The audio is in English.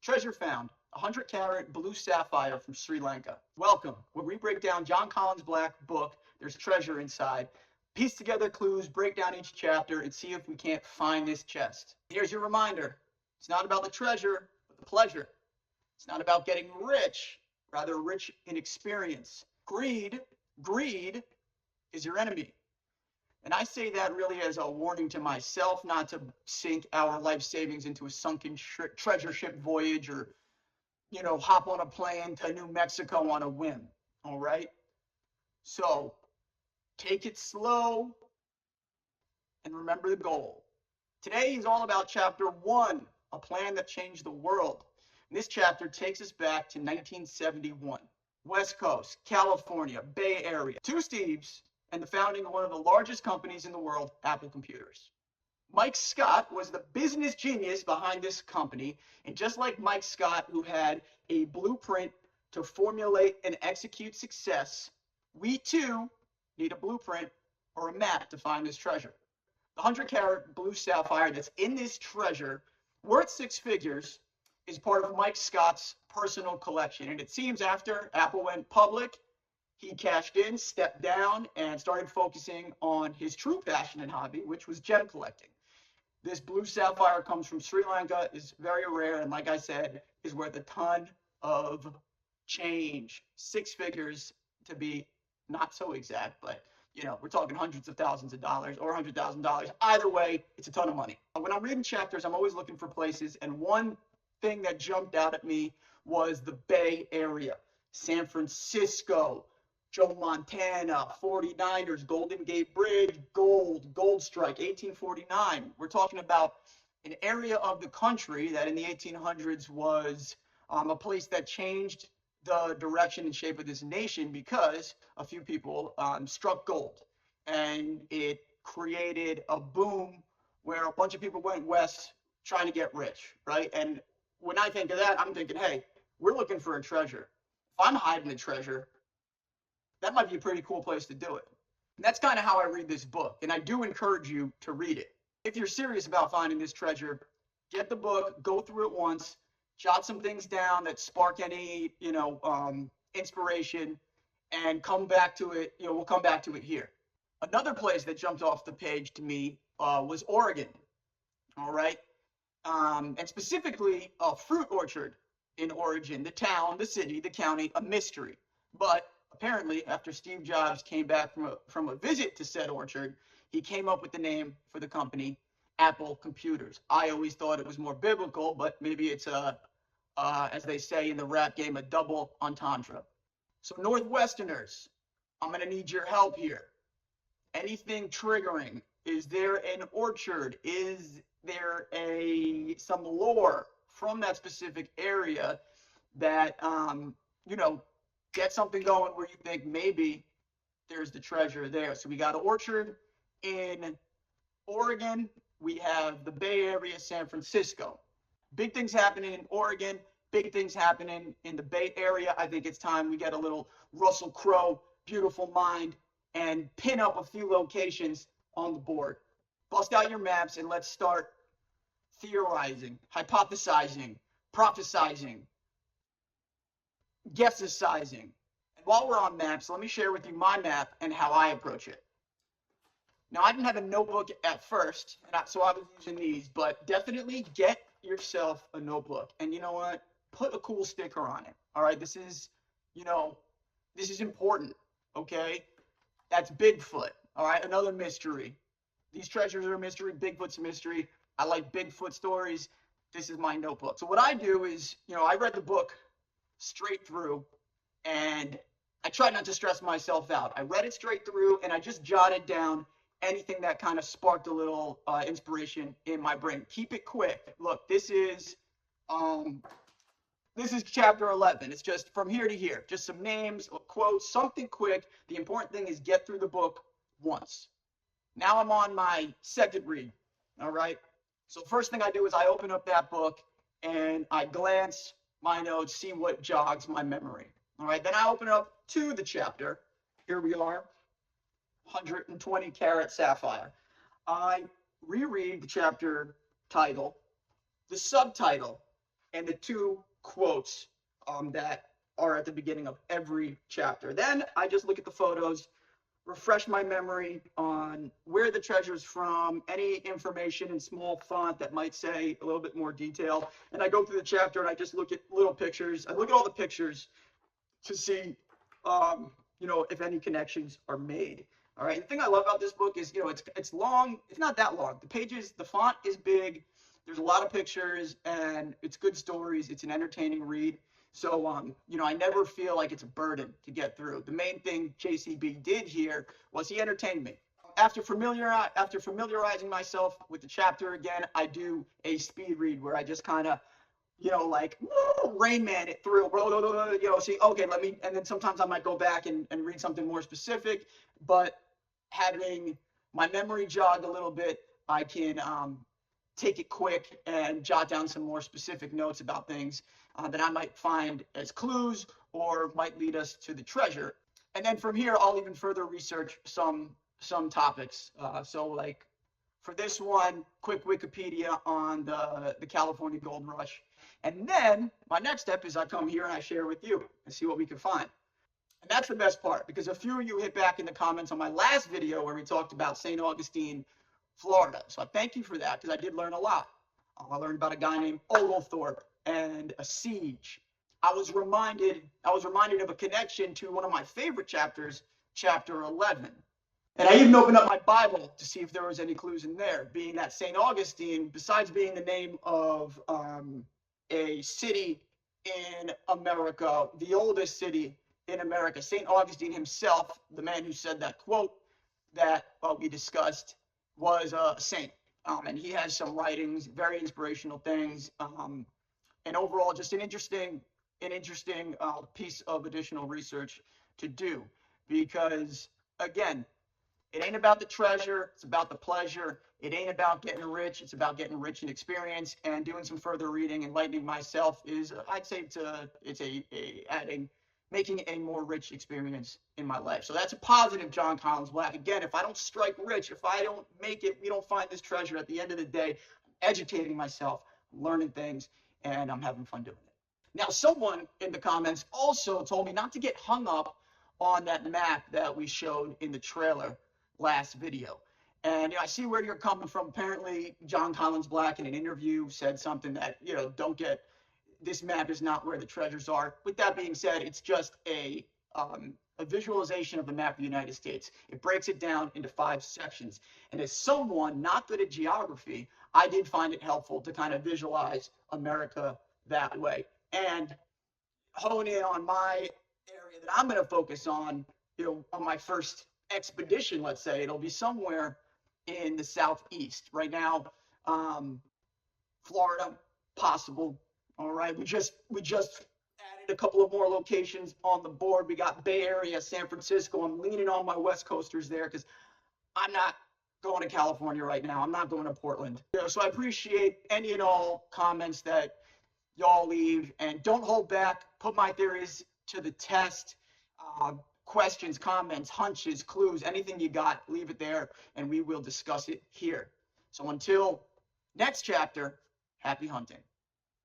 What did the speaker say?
Treasure found, 100-carat blue sapphire from Sri Lanka. Welcome, where we break down John Collins' Black book. There's treasure inside. Piece together clues, break down each chapter, and see if we can't find this chest. Here's your reminder. It's not about the treasure, but the pleasure. It's not about getting rich, rather rich in experience. Greed is your enemy. And I say that really as a warning to myself not to sink our life savings into a sunken treasure ship voyage or, hop on a plane to New Mexico on a whim. All right? So take it slow and remember the goal. Today is all about chapter 1, a plan that changed the world. And this chapter takes us back to 1971. West Coast, California, Bay Area. Two Steves and the founding of one of the largest companies in the world, Apple Computers. Mike Scott was the business genius behind this company, and just like Mike Scott, who had a blueprint to formulate and execute success, we too need a blueprint or a map to find this treasure. The 100-carat blue sapphire that's in this treasure, worth 6 figures, is part of Mike Scott's personal collection. And it seems after Apple went public, he cashed in, stepped down, and started focusing on his true passion and hobby, which was gem collecting. This blue sapphire comes from Sri Lanka, is very rare, and like I said, is worth a ton of change. 6 figures to be not so exact, but we're talking hundreds of thousands of dollars or $100,000. Either way, it's a ton of money. When I'm reading chapters, I'm always looking for places, and one thing that jumped out at me was the Bay Area. San Francisco, Joe Montana, 49ers, Golden Gate Bridge, gold strike, 1849. We're talking about an area of the country that in the 1800s was a place that changed the direction and shape of this nation because a few people struck gold. And it created a boom where a bunch of people went west trying to get rich, right? And when I think of that, I'm thinking, hey, we're looking for a treasure. If I'm hiding a treasure, that might be a pretty cool place to do it. And that's kind of how I read this book. And I do encourage you to read it. If you're serious about finding this treasure, get the book, go through it once, jot some things down that spark any, inspiration, and come back to it. We'll come back to it here. Another place that jumped off the page to me was Oregon. All right. And specifically a fruit orchard in Oregon, the town, the city, the county, a mystery. But apparently, after Steve Jobs came back from a visit to said orchard, he came up with the name for the company, Apple Computers. I always thought it was more biblical, but maybe it's as they say in the rap game, a double entendre. So Northwesterners, I'm going to need your help here. Anything triggering? Is there an orchard? Is there some lore from that specific area that get something going where you think maybe there's the treasure there? So we got an orchard in Oregon. We have the Bay Area, San Francisco. Big things happening in Oregon, big things happening in the Bay Area. I think it's time we get a little Russell Crowe, beautiful mind, and pin up a few locations on the board. Bust out your maps and let's start theorizing, hypothesizing, prophesizing, guessesizing. And while we're on maps, let me share with you my map and how I approach it. Now, I didn't have a notebook at first, so I was using these, but definitely get yourself a notebook. And you know what? Put a cool sticker on it. All right, this is important, okay? That's Bigfoot, all right? Another mystery. These treasures are a mystery. Bigfoot's a mystery. I like Bigfoot stories. This is my notebook. So what I do is, I read the book straight through, and I try not to stress myself out. I read it straight through, and I just jotted down anything that kind of sparked a little inspiration in my brain. Keep it quick. Look, this is chapter 11. It's just from here to here. Just some names, quotes, something quick. The important thing is get through the book once. Now I'm on my second read, all right? So first thing I do is I open up that book and I glance my notes, see what jogs my memory, all right? Then I open it up to the chapter. Here we are, 120-carat sapphire. I reread the chapter title, the subtitle, and the 2 quotes that are at the beginning of every chapter. Then I just look at the photos, refresh my memory on where the treasure's from, any information in small font that might say a little bit more detail. And I go through the chapter and I just look at little pictures. I look at all the pictures to see, if any connections are made. All right. The thing I love about this book is, it's long. It's not that long. The pages, the font is big. There's a lot of pictures and it's good stories. It's an entertaining read. So, I never feel like it's a burden to get through. The main thing JCB did here was he entertained me. After familiarizing myself with the chapter again, I do a speed read where I just kind of, like Rain Man it through, see, okay, and then sometimes I might go back and read something more specific, but having my memory jog a little bit, I can take it quick and jot down some more specific notes about things that I might find as clues or might lead us to the treasure. And then from here, I'll even further research some topics. So like for this one, quick Wikipedia on the California Gold Rush. And then my next step is I come here and I share with you and see what we can find. And that's the best part, because a few of you hit back in the comments on my last video where we talked about St. Augustine, Florida. So I thank you for that, because I did learn a lot. I learned about a guy named Oglethorpe and a siege. I was reminded of a connection to one of my favorite chapters, chapter 11. And I even opened up my Bible to see if there was any clues in there, being that St. Augustine, besides being the name of a city in America, the oldest city in America, St. Augustine himself, the man who said that quote that we discussed, was a saint. And he has some writings, very inspirational things, and overall just an interesting piece of additional research to do, because again, it ain't about the treasure, it's about the pleasure. It ain't about getting rich, it's about getting rich in experience. And doing some further reading, enlightening myself is, I'd say making a more rich experience in my life. So that's a positive, John Collins Black. Again, if I don't strike rich, if I don't make it, we don't find this treasure, at the end of the day, I'm educating myself, learning things, and I'm having fun doing it. Now, someone in the comments also told me not to get hung up on that map that we showed in the trailer last video. And I see where you're coming from. Apparently, John Collins Black in an interview said something that, this map is not where the treasures are. With that being said, it's just a visualization of the map of the United States. It breaks it down into 5 sections. And as someone not good at geography, I did find it helpful to kind of visualize America that way and hone in on my area that I'm going to focus on, on my first expedition, let's say. It'll be somewhere in the southeast. Right now, Florida, possible. All right, we just added a couple of more locations on the board. We got Bay Area, San Francisco. I'm leaning on my West Coasters there because I'm not going to California right now. I'm not going to Portland. So I appreciate any and all comments that y'all leave, and don't hold back. Put my theories to the test. Questions, comments, hunches, clues, anything you got, leave it there, and we will discuss it here. So until next chapter, happy hunting.